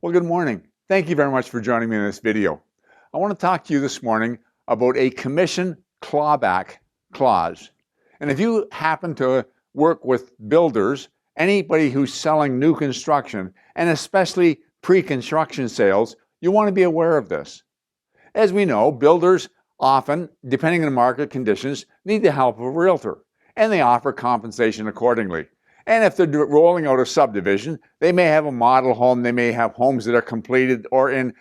Well, good morning. Thank you very much for joining me in this video. I want to talk to you this morning about a commission clawback clause. And if you happen to work with builders, anybody who's selling new construction, and especially pre-construction sales, you want to be aware of this. As we know, builders often, depending on market conditions, need the help of a realtor, and they offer compensation accordingly. And if they're rolling out a subdivision, they may have a model home, they may have homes that are completed or in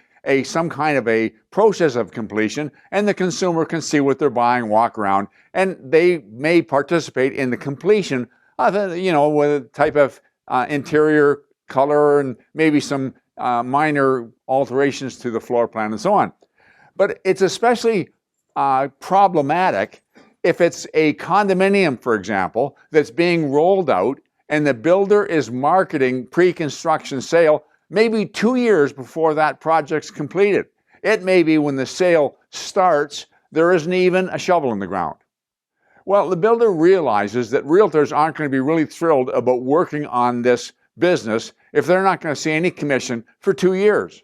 some kind of a process of completion, and the consumer can see what they're buying, walk around, and they may participate in the completion of with a type of interior color and maybe some minor alterations to the floor plan and so on. But it's especially problematic if it's a condominium, for example, that's being rolled out and the builder is marketing pre-construction sale maybe 2 years before that project's completed. It may be when the sale starts, there isn't even a shovel in the ground. Well, the builder realizes that realtors aren't going to be really thrilled about working on this business if they're not going to see any commission for 2 years.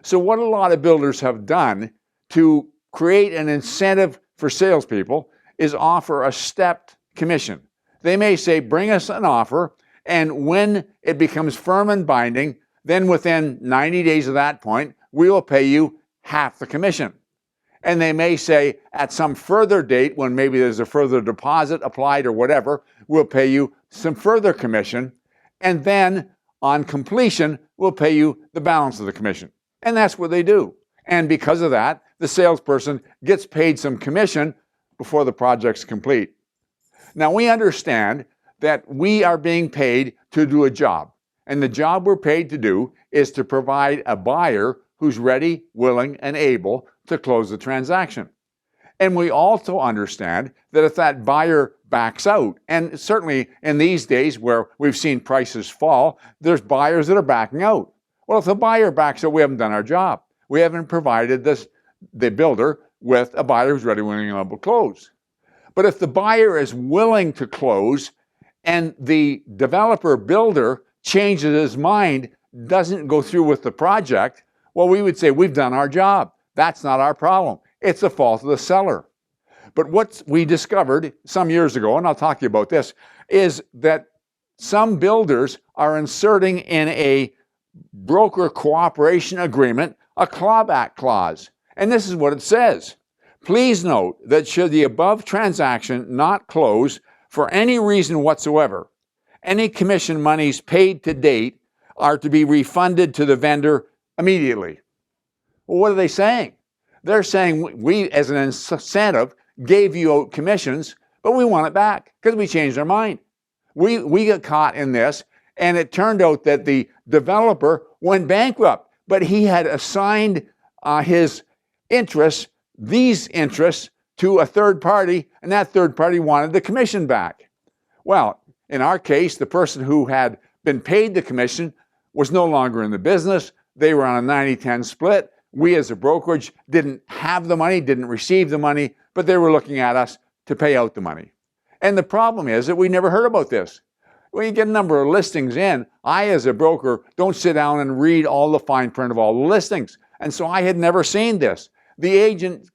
So what a lot of builders have done to create an incentive for salespeople is offer a stepped commission. They may say, bring us an offer, and when it becomes firm and binding, then within 90 days of that point, we will pay you half the commission. And they may say, at some further date, when maybe there's a further deposit applied or whatever, we'll pay you some further commission, and then on completion, we'll pay you the balance of the commission. And that's what they do. And because of that, the salesperson gets paid some commission before the project's complete. Now, we understand that we are being paid to do a job. And the job we're paid to do is to provide a buyer who's ready, willing, and able to close the transaction. And we also understand that if that buyer backs out, and certainly in these days where we've seen prices fall, there's buyers that are backing out. Well, if the buyer backs out, we haven't done our job. We haven't provided the builder with a buyer who's ready, willing, and able to close. But if the buyer is willing to close and the developer builder changes his mind, doesn't go through with the project, well, we would say we've done our job. That's not our problem. It's the fault of the seller. But what we discovered some years ago, and I'll talk to you about this, is that some builders are inserting in a broker cooperation agreement a clawback clause. And this is what it says. Please note that should the above transaction not close for any reason whatsoever, any commission monies paid to date are to be refunded to the vendor immediately. Well, what are they saying? They're saying we, as an incentive, gave you out commissions, but we want it back because we changed our mind. We got caught in this, and it turned out that the developer went bankrupt, but he had assigned his interests, these interests, to a third party, and that third party wanted the commission back. Well, in our case, the person who had been paid the commission was no longer in the business. They were on a 90-10 split. We as a brokerage didn't have the money, didn't receive the money, but they were looking at us to pay out the money. And the problem is that we never heard about this. When you get a number of listings in, I as a broker don't sit down and read all the fine print of all the listings. And so I had never seen this. The agent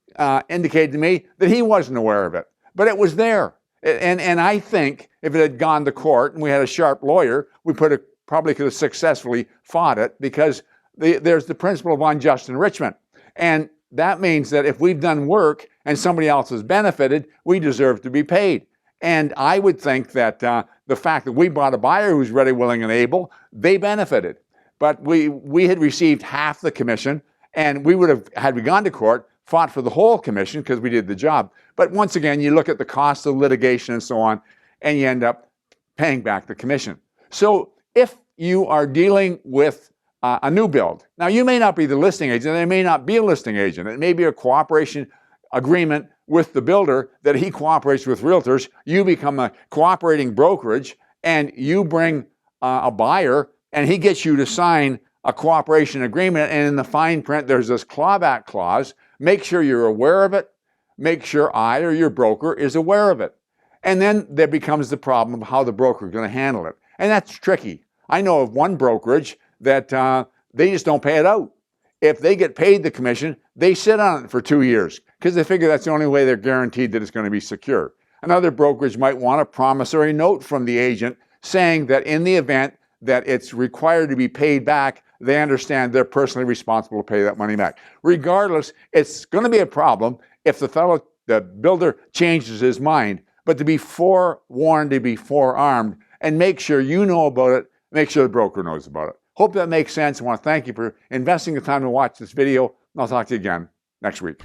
indicated to me that he wasn't aware of it, but it was there. And I think if it had gone to court and we had a sharp lawyer, we probably could have successfully fought it, because there's the principle of unjust enrichment. And that means that if we've done work and somebody else has benefited, we deserve to be paid. And I would think that the fact that we brought a buyer who's ready, willing, and able, they benefited. But we had received half the commission, and we would have, had we gone to court, fought for the whole commission because we did the job. But once again, you look at the cost of litigation and so on, and you end up paying back the commission. So if you are dealing with a new build, now you may not be the listing agent, there may not be a listing agent. It may be a cooperation agreement with the builder that he cooperates with realtors. You become a cooperating brokerage, and you bring a buyer, and he gets you to sign a cooperation agreement, and in the fine print there's this clawback clause. Make sure you're aware of it. Make sure I or your broker is aware of it. And then there becomes the problem of how the broker is going to handle it. And that's tricky. I know of one brokerage that they just don't pay it out. If they get paid the commission, they sit on it for 2 years because they figure that's the only way they're guaranteed that it's going to be secure. Another brokerage might want a promissory note from the agent saying that in the event that it's required to be paid back, they understand they're personally responsible to pay that money back. Regardless, it's going to be a problem if the builder changes his mind, but to be forewarned, to be forearmed, and make sure you know about it, make sure the broker knows about it. Hope that makes sense. I want to thank you for investing the time to watch this video. I'll talk to you again next week.